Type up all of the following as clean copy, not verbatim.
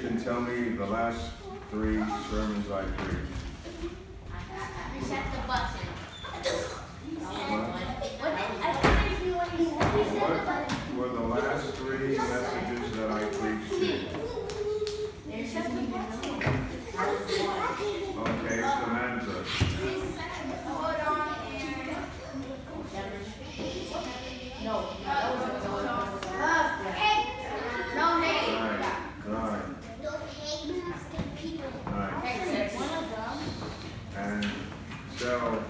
can tell me the last 3 sermons I preached? Reset the button. What were the last 3 messages that I preached to you? Okay, Samantha. And so,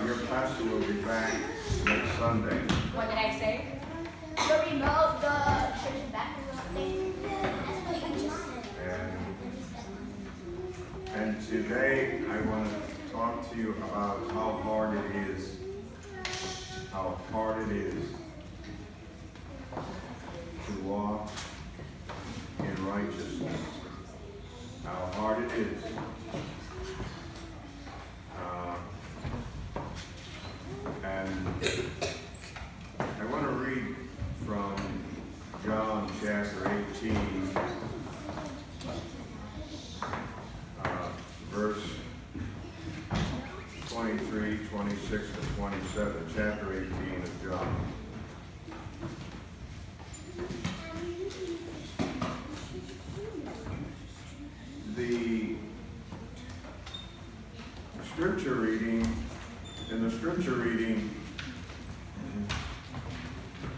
your pastor will be back next Sunday. What did I say? And today I want to talk to you about how hard it is to walk in righteousness. How hard it is. And I want to read from John chapter 18, verse 23, 26, and 27, chapter 18 of John. The scripture reading,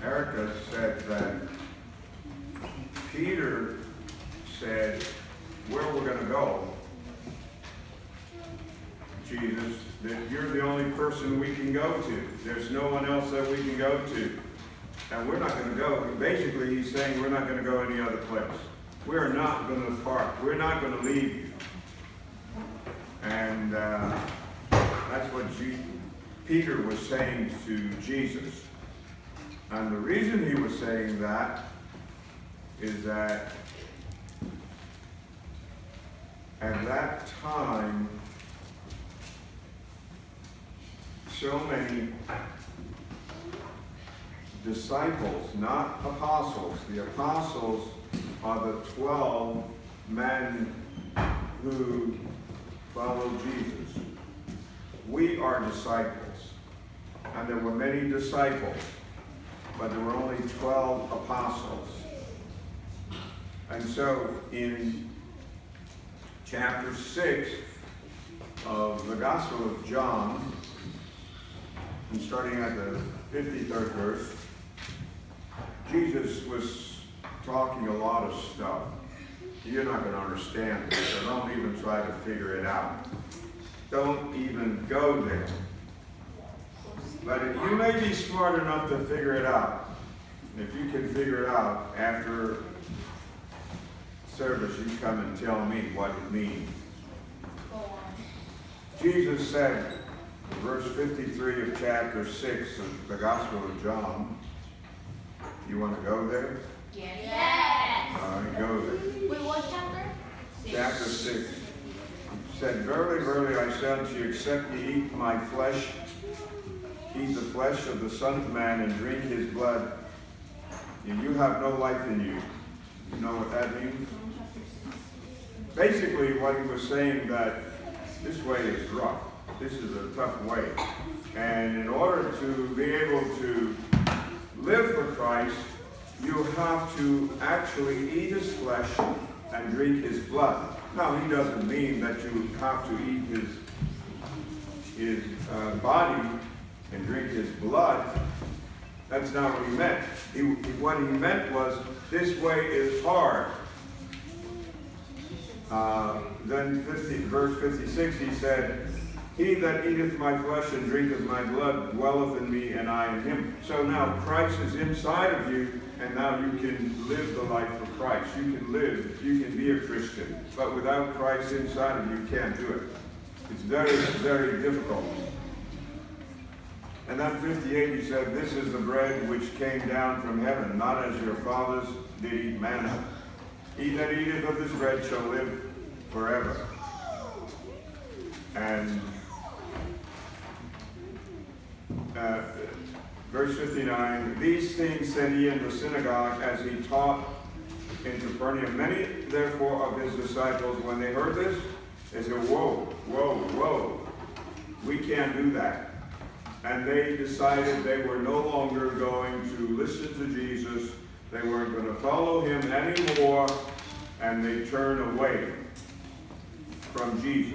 Erica said that Peter said, where we're going to go, Jesus, that you're the only person we can go to. There's no one else that we can go to. And we're not going to go. Basically, he's saying we're not going to go any other place. We're not going to depart. We're not going to leave you. And that's what Peter was saying to Jesus. And the reason he was saying that is that at that time, so many disciples, not apostles. The apostles are the 12 men who follow Jesus. We are disciples. And there were many disciples, but there were only 12 apostles. And so in chapter 6 of the Gospel of John, and starting at the 53rd verse, Jesus was talking a lot of stuff. You're not going to understand this, so don't even try to figure it out. Don't even go there. But if you may be smart enough to figure it out. If you can figure it out after service, you come and tell me what it means. Jesus said, verse 53 of chapter 6 of the Gospel of John. You want to go there? Yes. All right, go there. Wait, what chapter? Chapter 6. He said, Verily, verily, I say unto you, except ye eat my flesh, eat the flesh of the Son of Man, and drink his blood, and you have no life in you. You know what that means? Basically, what he was saying that this way is rough. This is a tough way. And in order to be able to live for Christ, you have to actually eat his flesh and drink his blood. Now, he doesn't mean that you have to eat his body and drink his blood. That's not what he meant. What he meant was, this way is hard. Then verse 56, he said, He that eateth my flesh and drinketh my blood dwelleth in me, and I in him. So now Christ is inside of you, and now you can live the life for Christ. You can be a Christian. But without Christ inside of you, you can't do it. It's very, very difficult. And then 58, he said, This is the bread which came down from heaven, not as your fathers did eat manna. He that eateth of this bread shall live forever. And verse 59, These things said he in the synagogue as he taught in Capernaum. Many, therefore, of his disciples, when they heard this, they said, whoa, whoa, whoa, we can't do that. And they decided they were no longer going to listen to Jesus. They weren't going to follow him anymore, and they turned away from Jesus.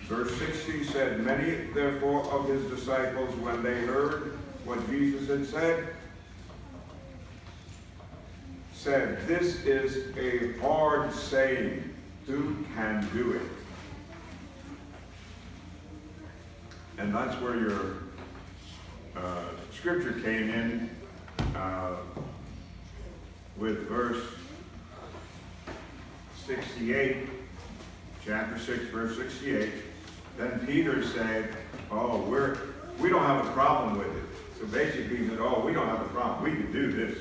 Verse 60 said, many, therefore, of his disciples, when they heard what Jesus had said, this is a hard saying. Who can do it? And that's where your scripture came in with verse 68, chapter 6, verse 68. Then Peter said, oh, we don't have a problem with it. So basically he said, oh, we don't have a problem. We can do this.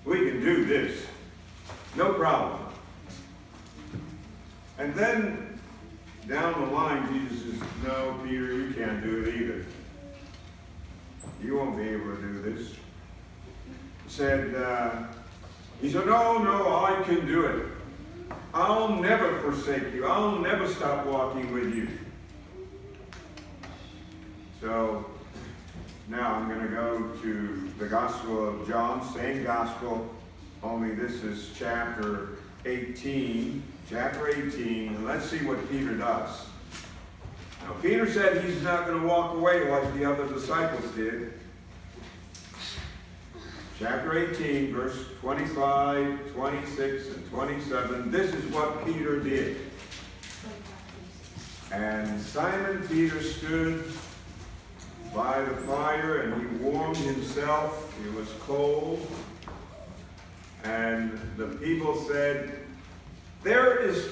We can do this. No problem. And then down the line, Jesus says, no, Peter, you can't do it either. You won't be able to do this. He said, no, I can do it. I'll never forsake you. I'll never stop walking with you. So now I'm going to go to the Gospel of John, same Gospel, only this is chapter 18. Chapter 18, and let's see what Peter does. Now, Peter said he's not going to walk away like the other disciples did. Chapter 18, verse 25, 26, and 27. This is what Peter did. And Simon Peter stood by the fire, and he warmed himself. It was cold. And the people said, there is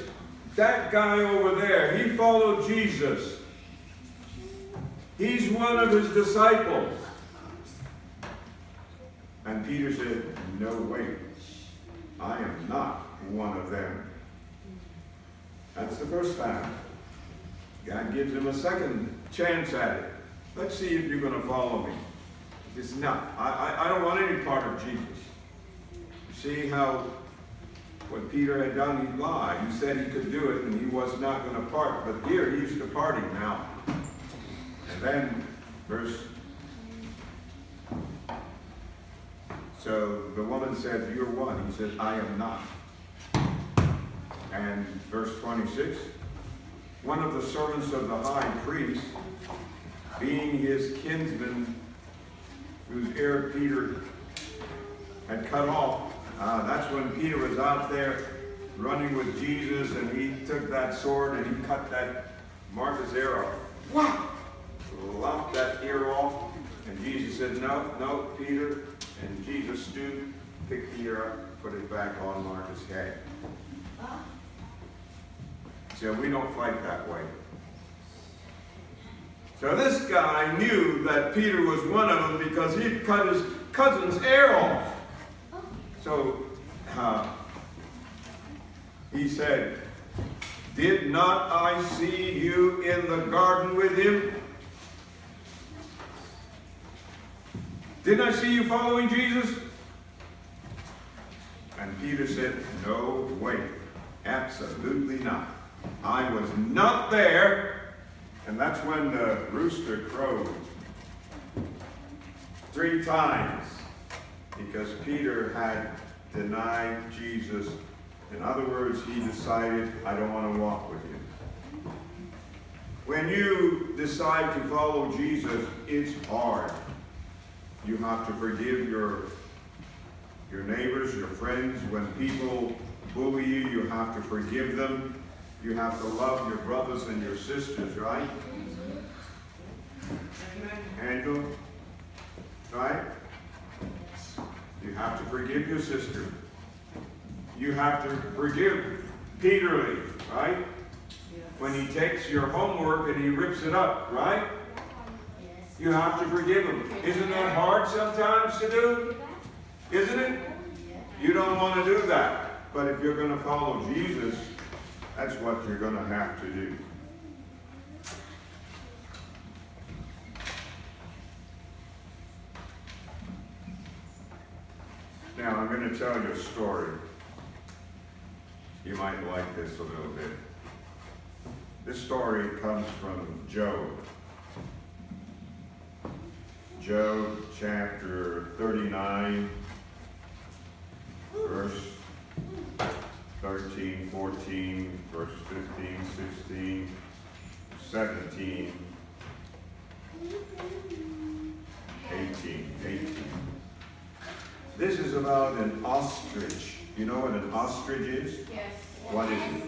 that guy over there. He followed Jesus. He's one of his disciples. And Peter said, no, wait. I am not one of them. That's the first time. God gives him a second chance at it. Let's see if you're going to follow me. He says, no, I don't want any part of Jesus. You see how what Peter had done, he lied. He said he could do it, and he was not going to part. But here, he's departing now. And then, so the woman said, you're one. He said, I am not. And verse 26, one of the servants of the high priest, being his kinsman, whose ear Peter had cut off, that's when Peter was out there running with Jesus, and he took that sword and he cut that Martha's ear off. Wow! Lopped that ear off, and Jesus said, no, Peter. And Jesus stooped, picked the ear up, put it back on Martha's head. So we don't fight that way. So this guy knew that Peter was one of them because he'd cut his cousin's ear off. So he said, did not I see you in the garden with him? Didn't I see you following Jesus? And Peter said, no, wait, absolutely not. I was not there. And that's when the rooster crowed 3 times. Because Peter had denied Jesus. In other words, he decided, I don't want to walk with you. When you decide to follow Jesus, it's hard. You have to forgive your neighbors, your friends. When people bully you, you have to forgive them. You have to love your brothers and your sisters, right? Angel? Right? You have to forgive your sister. You have to forgive Peterly, right? When he takes your homework and he rips it up, right? You have to forgive him. Isn't that hard sometimes to do? Isn't it? You don't want to do that. But if you're going to follow Jesus, that's what you're going to have to do. Now, I'm going to tell you a story. You might like this a little bit. This story comes from Job. Job chapter 39, verse 13, 14, verse 15, 16, 17, 18. This is about an ostrich. You know what an ostrich is? Yes. What is it?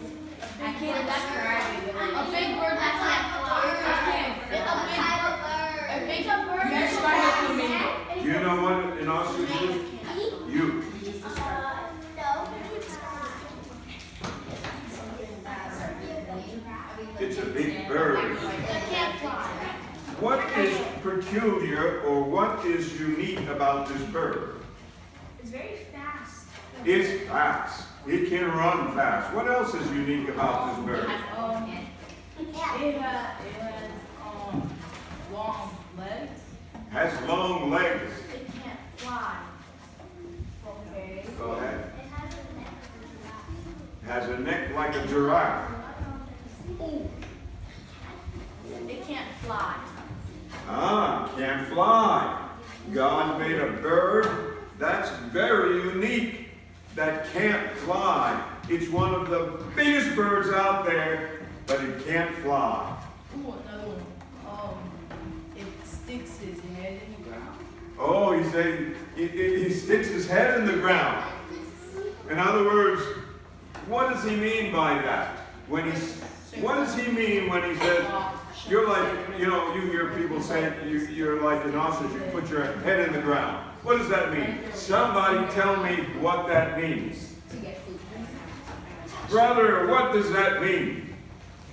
I can't describe it. A big bird that can't fly. A big bird that's flying. Do you know what an ostrich is? You. It's a big bird. It can't fly. What is peculiar or what is unique about this bird? It's very fast. It's fast. It can run fast. What else is unique about this bird? It has long legs. Has long legs. It can't fly. Okay. Go ahead. Has a neck like a giraffe. Ooh. It can't fly. Can't fly. God made a bird that's very unique, that can't fly. It's one of the biggest birds out there, but it can't fly. Ooh, another one. It sticks his head in the ground. Oh, he sticks his head in the ground. In other words, what does he mean by that? What does he mean when he says, you're like, you hear people say you're like an ostrich, you put your head in the ground. What does that mean? Somebody tell me what that means. Brother, what does that mean?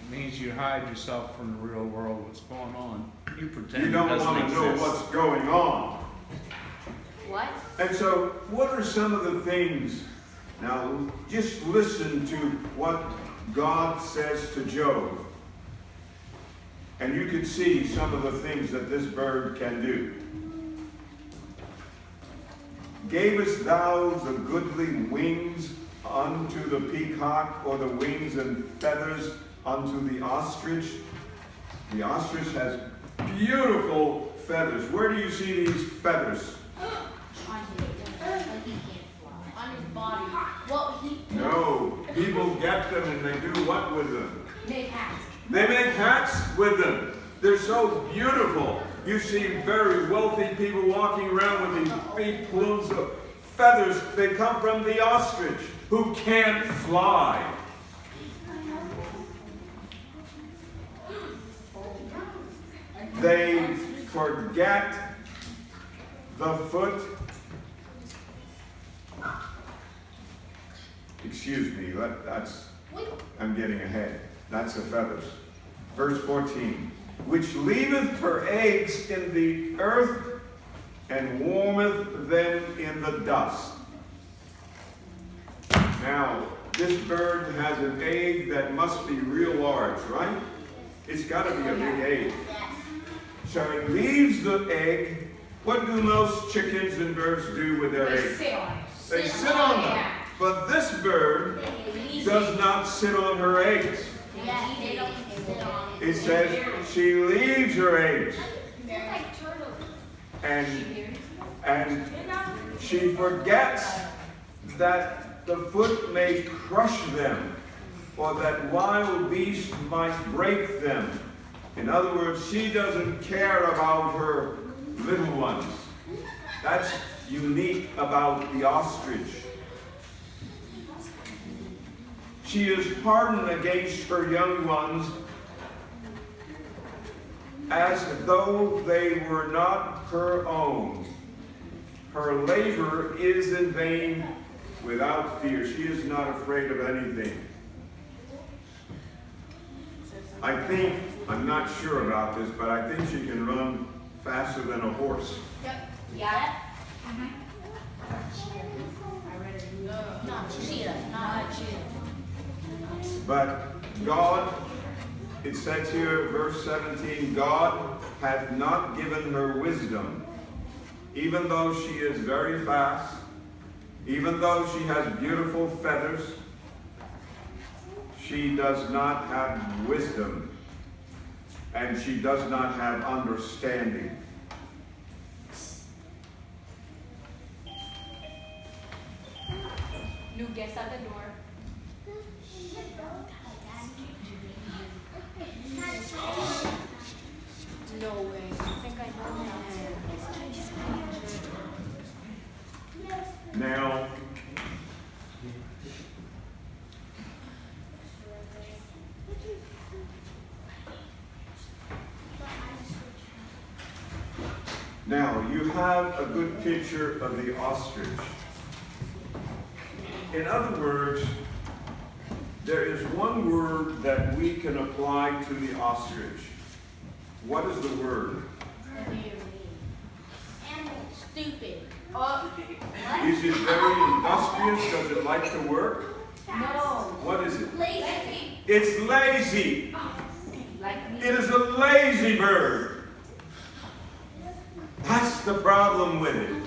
It means you hide yourself from the real world, what's going on. You pretend You it don't doesn't want to know exist. what's going on. What? And so, what are some of the things? Now, just listen to what God says to Job. And you can see some of the things that this bird can do. Gavest thou the goodly wings unto the peacock, or the wings and feathers unto the ostrich? The ostrich has beautiful feathers. Where do you see these feathers? On his body. Well, No, people get them and they do what with them? Make hats. They make hats with them. They're so beautiful. You see very wealthy people walking around with these big plumes of feathers. They come from the ostrich, who can't fly. They forget the foot. Excuse me, I'm getting ahead. That's the feathers. Verse 14. Which leaveth her eggs in the earth, and warmeth them in the dust. Now, this bird has an egg that must be real large, right? It's got to be a big egg. So it leaves the egg. What do most chickens and birds do with their eggs? Sit on it. They sit on them. But this bird does not sit on her eggs. Yeah, they don't sit on it. It says she leaves her eggs. They're like turtles. And she forgets that the foot may crush them, or that wild beasts might break them. In other words, she doesn't care about her little ones. That's unique about the ostrich. She is hardened against her young ones, as though they were not her own. Her labor is in vain without fear. She is not afraid of anything. I'm not sure about this, but I think she can run faster than a horse. Yep. Yeah. Not cheetah. Not cheetah. But God, it says here, verse 17, God hath not given her wisdom. Even though she is very fast, Even though she has beautiful feathers, she does not have wisdom, and she does not have understanding. New guest at the door. No way. I think I know that. Now, you have a good picture of the ostrich. In other words, there is one word that we can apply to the ostrich. What is the word? Stupid. Is it very industrious? Does it like to work? No. What is it? Lazy. It's lazy. Like me. It is a lazy bird. That's the problem with it.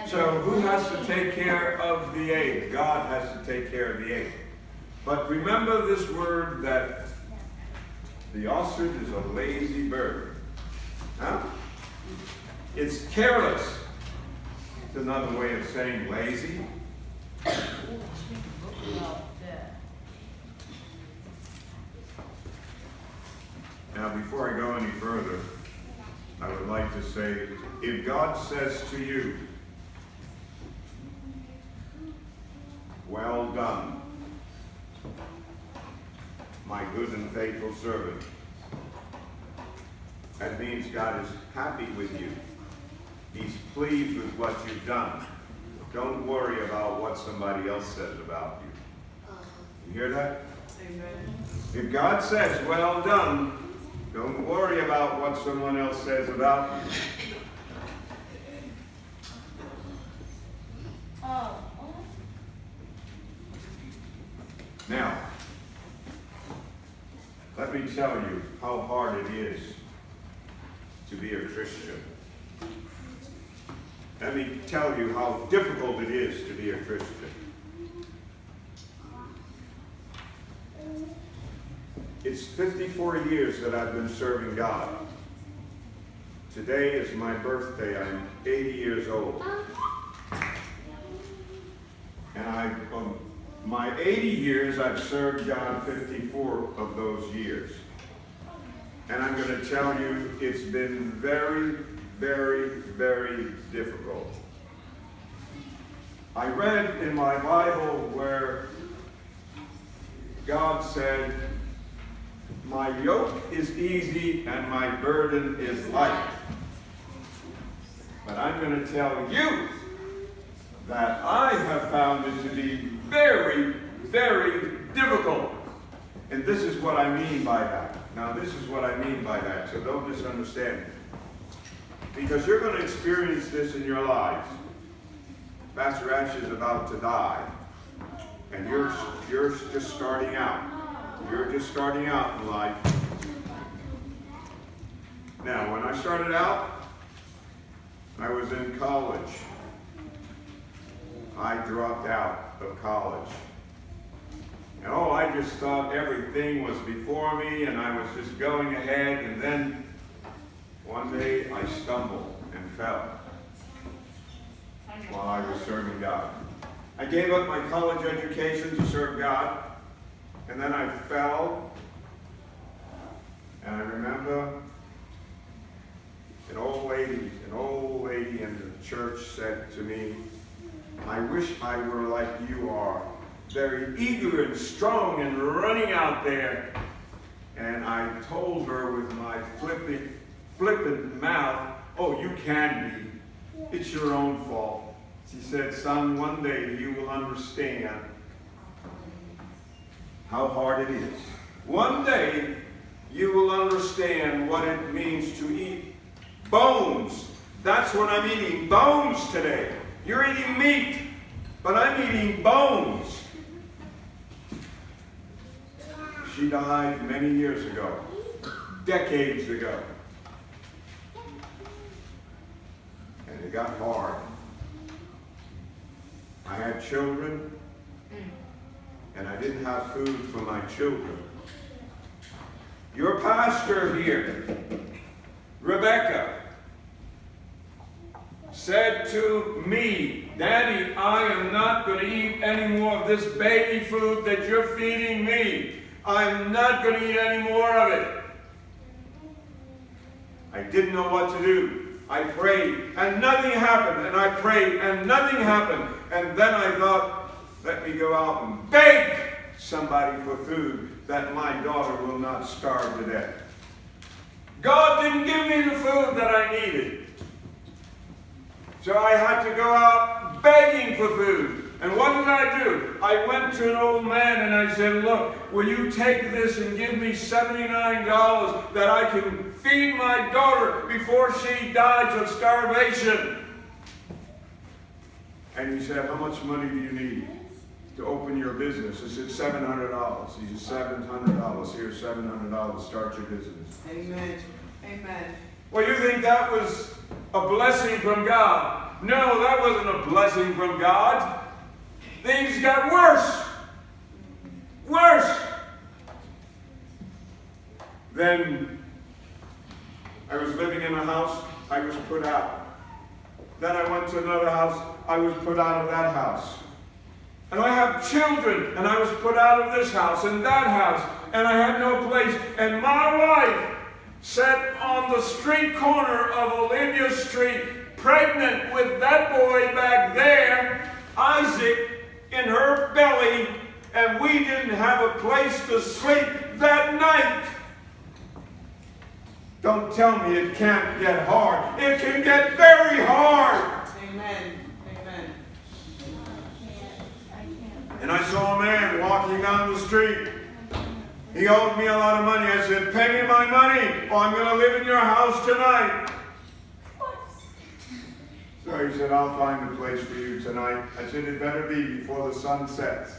So who has to take care of the egg? God has to take care of the egg. But remember this word that the ostrich is a lazy bird. Huh? It's careless. It's another way of saying lazy. Now, before I go any further, I would like to say, if God says to you, "Well done, my good and faithful servant," that means God is happy with you. He's pleased with what you've done. Don't worry about what somebody else says about you. You hear that? Amen. If God says, "Well done," don't worry about what someone else says about you. Now, let me tell you how hard it is to be a Christian. Let me tell you how difficult it is to be a Christian. It's 54 years that I've been serving God. Today is my birthday. I'm 80 years old. And my 80 years, I've served God 54 of those years. And I'm going to tell you, it's been very, very, very difficult. I read in my Bible where God said, "My yoke is easy and my burden is light." But I'm going to tell you that I have found it to be very, very difficult. And this is what I mean by that. Now, this is what I mean by that, so don't misunderstand me. Because you're going to experience this in your lives. Pastor Ashe is about to die. And you're just starting out. You're just starting out in life. Now, when I started out, I was in college. I dropped out of college. And I just thought everything was before me and I was just going ahead, and then one day I stumbled and fell while I was serving God. I gave up my college education to serve God, and then I fell, and I remember an old lady in the church said to me, "I wish I were like you are, very eager and strong and running out there." And I told her with my flippant mouth, "Oh, you can be. It's your own fault." She said, "Son, one day you will understand how hard it is. One day you will understand what it means to eat bones." That's what I'm eating, bones today. You're eating meat, but I'm eating bones. She died many years ago, decades ago. And it got hard. I had children, and I didn't have food for my children. Your pastor here, Rebecca, said to me, Daddy, I am not going to eat any more of this baby food that you're feeding me. I'm not going to eat any more of it. I didn't know what to do. I prayed, and nothing happened. And I prayed, and nothing happened. And then I thought, let me go out and beg somebody for food that my daughter will not starve to death. God didn't give me the food that I needed. So I had to go out begging for food. And what did I do? I went to an old man and I said, look, will you take this and give me $79 that I can feed my daughter before she dies of starvation? And he said, how much money do you need to open your business? I said, $700. He said, $700. Here's $700. Start your business. Amen. Amen. Well, you think that was a blessing from God? No, that wasn't a blessing from God. Things got worse. Worse. Then I was living in a house. I was put out. Then I went to another house. I was put out of that house. And I have children. And I was put out of this house and that house. And I had no place. And my wife sat on the street corner of Olivia Street, pregnant with that boy back there, Isaac, in her belly, and we didn't have a place to sleep that night. Don't tell me it can't get hard. It can get very hard. Amen. Amen. And I saw a man walking down the street. He owed me a lot of money. I said, pay me my money or I'm going to live in your house tonight. So he said, I'll find a place for you tonight. I said, it better be before the sun sets.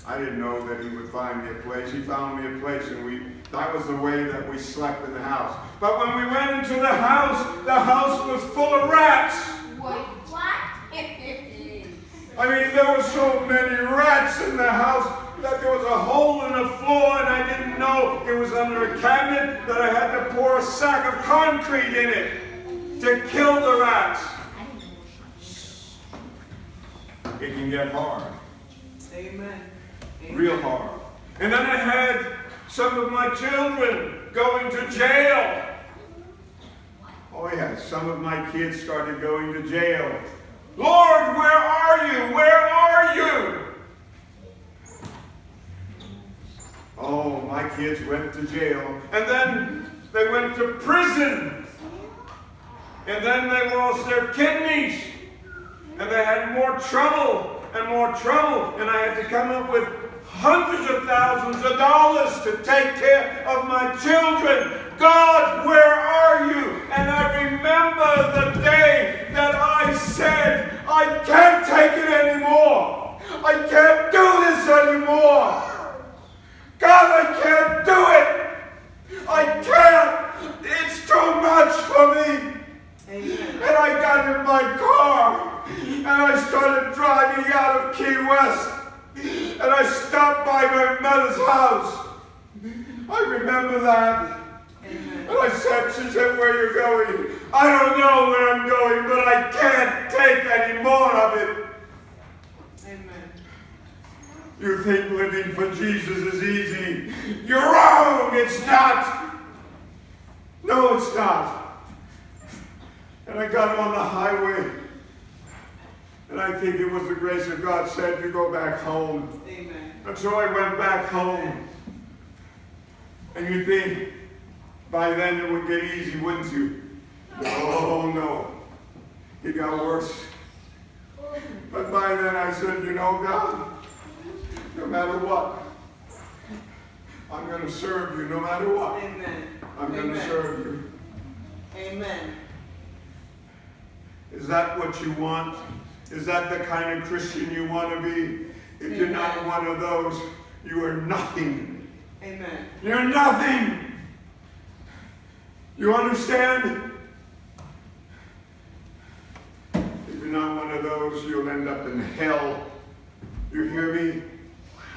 I didn't know that he would find me a place. He found me a place, and that was the way that we slept in the house. But when we went into the house was full of rats. What? I mean, there were so many rats in the house that there was a hole in the floor, and I didn't know it was under a cabinet, that I had to pour a sack of concrete in it to kill the rats. It can get hard. Amen. Real hard. And then I had some of my children going to jail. Oh yeah, some of my kids started going to jail. Lord, where are you? Where are you? Oh, my kids went to jail. And then they went to prison. And then they lost their kidneys. And they had more trouble and more trouble. And I had to come up with hundreds of thousands of dollars to take care of my children. God, where are you? And I remember the day that I said, I can't take it anymore. I can't do this anymore. God, I can't do it. I can't. It's too much for me. Amen. And I got in my car and I started driving out of Key West. And I stopped by my mother's house. I remember that. Amen. And I said, she said, where are you going? I don't know where I'm going, but I can't take any more of it. Amen. You think living for Jesus is easy. You're wrong. It's not. No, it's not. And I got on the highway. And I think it was the grace of God said, you go back home. Amen. And so I went back home. And you think, by then it would get easy, wouldn't you? No. It got worse. But by then I said, you know, God, no matter what, I'm going to serve you no matter what. Amen. I'm going to serve you. Amen. Is that what you want? Is that the kind of Christian you want to be? If you're not one of those, you are nothing. Amen. You're nothing. You understand? If you're not one of those, you'll end up in hell. You hear me?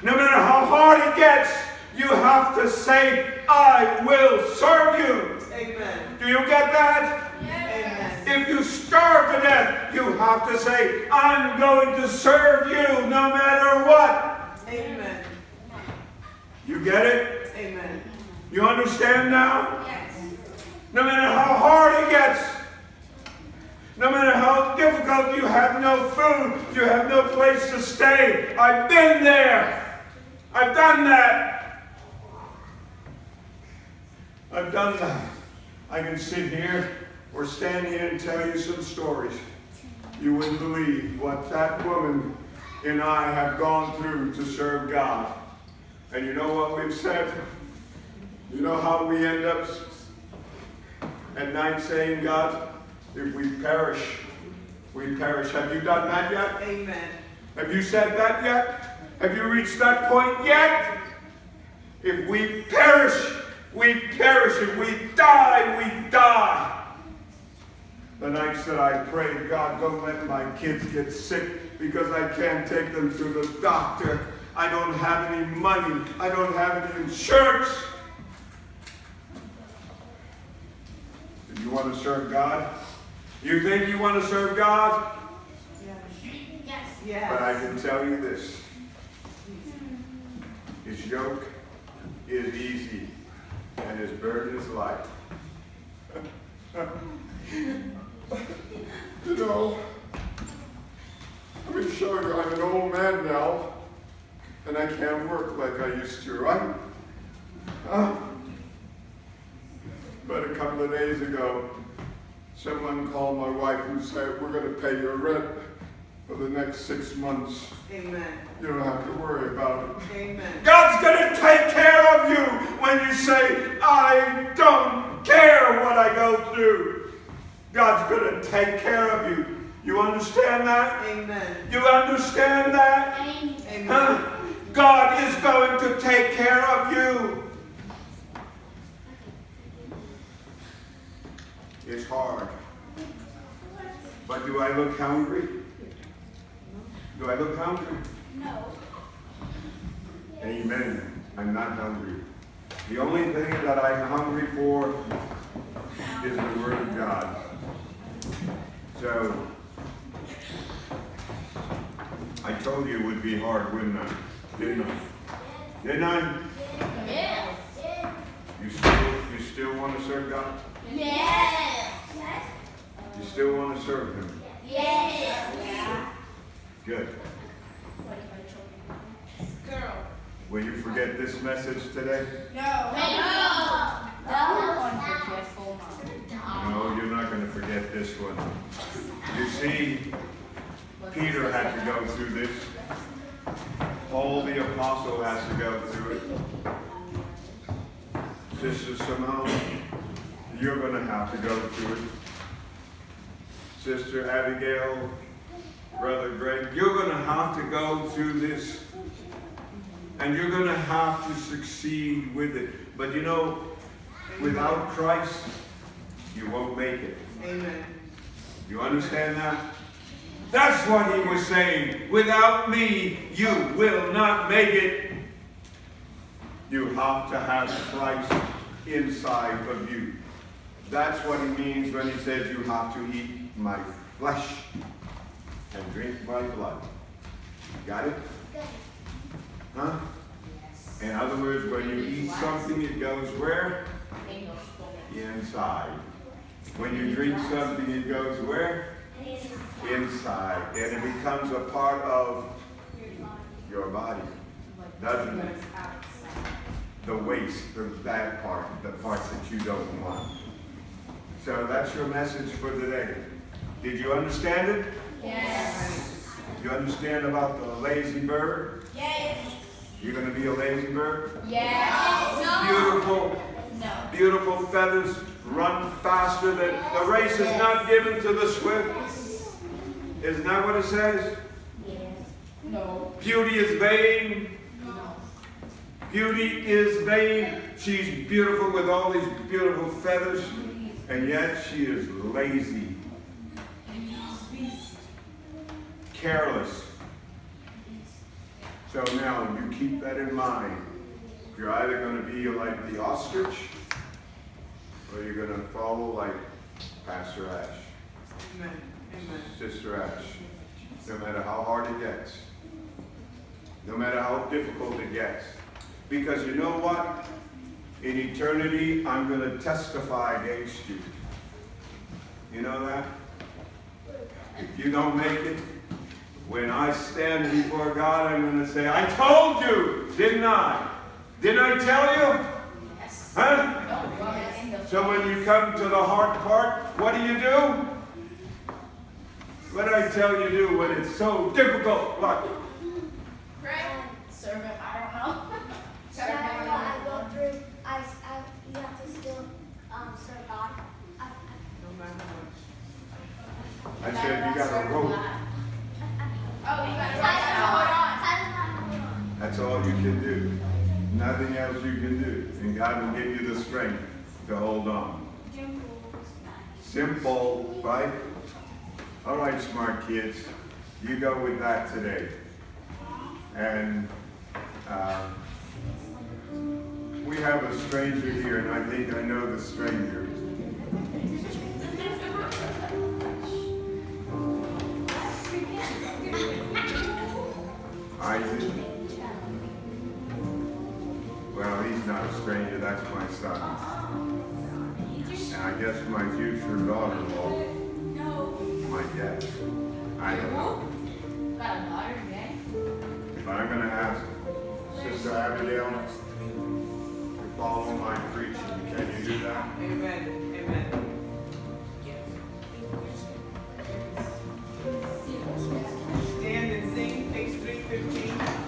No matter how hard it gets, you have to say, I will serve you. Amen. Do you get that? Amen. If you starve to death, you have to say, I'm going to serve you no matter what. Amen. You get it? Amen. You understand now? Yes. No matter how hard it gets, no matter how difficult, you have no food, you have no place to stay. I've been there. I've done that. I've done that. I can sit here or stand here and tell you some stories. You wouldn't believe what that woman and I have gone through to serve God. And you know what we've said? You know how we end up at night saying, God, if we perish, we perish. Have you done that yet? Amen. Have you said that yet? Have you reached that point yet? If we perish, we perish. If we die, we die. The nights that I pray, God, don't let my kids get sick because I can't take them to the doctor. I don't have any money. I don't have any insurance. Do you want to serve God? You think you want to serve God? Yes. Yes. But I can tell you this. His yoke is easy and his burden is light. You know, let me show you, I'm an old man now, and I can't work like I used to, right? But a couple of days ago, someone called my wife and said, we're going to pay your rent for the next 6 months. Amen. You don't have to worry about it. Amen. God's going to take care of you when you say, I don't care what I go through. God's going to take care of you. You understand that? Amen. You understand that? Amen. Huh? God is going to take care of you. It's hard. But do I look hungry? Do I look hungry? No. Amen. I'm not hungry. The only thing that I'm hungry for is the Word of God. So, I told you it would be hard, wouldn't I? Didn't I? Didn't I? Yes. You still want to serve God? Yes. You still want to serve Him? Yes. Good. Girl. Will you forget this message today? No. No, you're not going to forget this one. You see, Peter had to go through this. Paul the Apostle has to go through it. Sister Simone, you're going to have to go through it. Sister Abigail, Brother Greg, you're going to have to go through this. And you're going to have to succeed with it. But you know, without Christ, you won't make it. Amen. You understand that? That's what he was saying. Without me, you will not make it. You have to have Christ inside of you. That's what he means when he says you have to eat my flesh and drink my blood. Got it? Huh? In other words, when you eat something, it goes where? Inside. When you drink something, it goes where? Inside. And it becomes a part of your body. Doesn't it? The waste, the bad part, the parts that you don't want. So that's your message for today. Did you understand it? Yes. You understand about the lazy bird? Yes. You're going to be a lazy bird? Yes. Beautiful, No. beautiful feathers, run faster than the race is not given to the swift. Isn't that what it says? Yes. No. Beauty is vain. No. Beauty is vain. She's beautiful with all these beautiful feathers, and yet she is lazy. careless. So now you keep that in mind. You're either going to be like the ostrich, or you're going to follow like Pastor Ashe. Amen. Amen. Sister Ashe. No matter how hard it gets. No matter how difficult it gets. Because you know what? In eternity, I'm going to testify against you. You know that? If you don't make it, when I stand before God, I'm going to say, I told you, didn't I? Didn't I tell you? Yes. Huh? So when you come to the hard part, what do? What do I tell you to do when it's so difficult? What? Pray. Serve him. I don't know. Serve No matter him. what I go through, you have to still serve God. No matter what. I said you got a rope. Oh, you got to hold on. That's all you can do. Nothing else you can do. And God will give you the strength to hold on. Simple, right? All right, smart kids. You go with that today. And we have a stranger here, and I think I know the stranger. Isaac? Well, he's not a stranger, that's my son. And I guess my future daughter-in-law might guess. I don't know. Got a daughter, okay? But I'm going to ask Sister Abigail to follow my preaching. Can you do that? Amen. Amen. Stand and sing, page 315.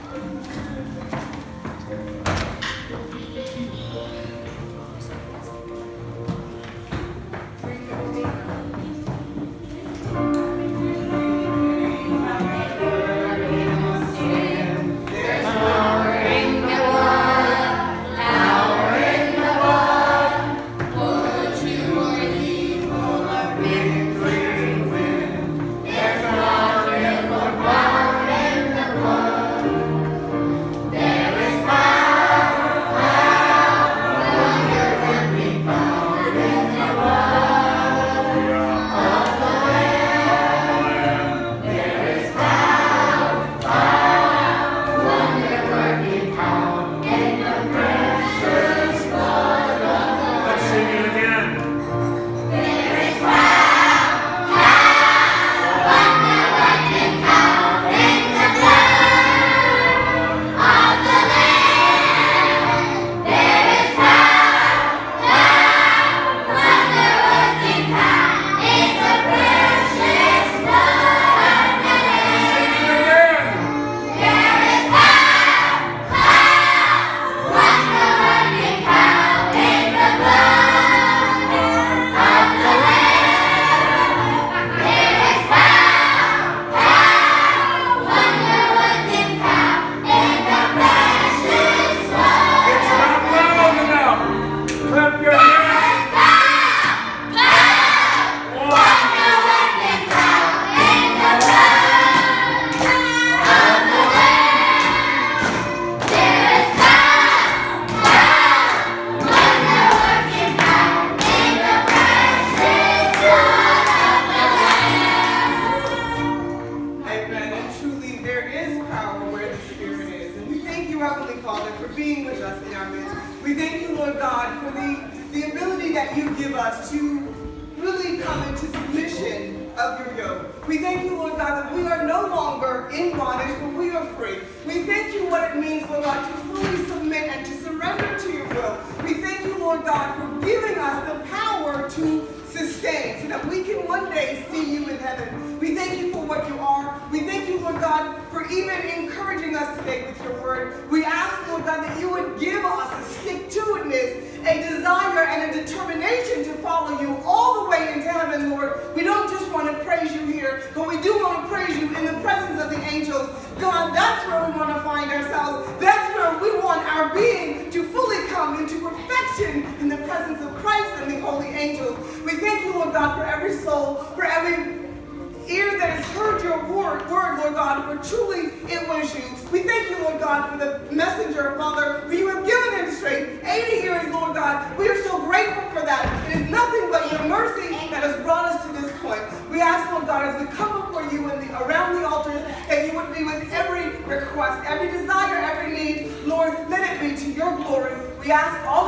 ear that has heard your word, Lord God, for truly it was you. We thank you, Lord God, for the messenger, Father, for you have given him strength. 80 years, Lord God. We are so grateful for that. It is nothing but your mercy that has brought us to this point. We ask, Lord God, as we come before you around the altar, that you would be with every request, every desire, every need. Lord, let it be to your glory. We ask all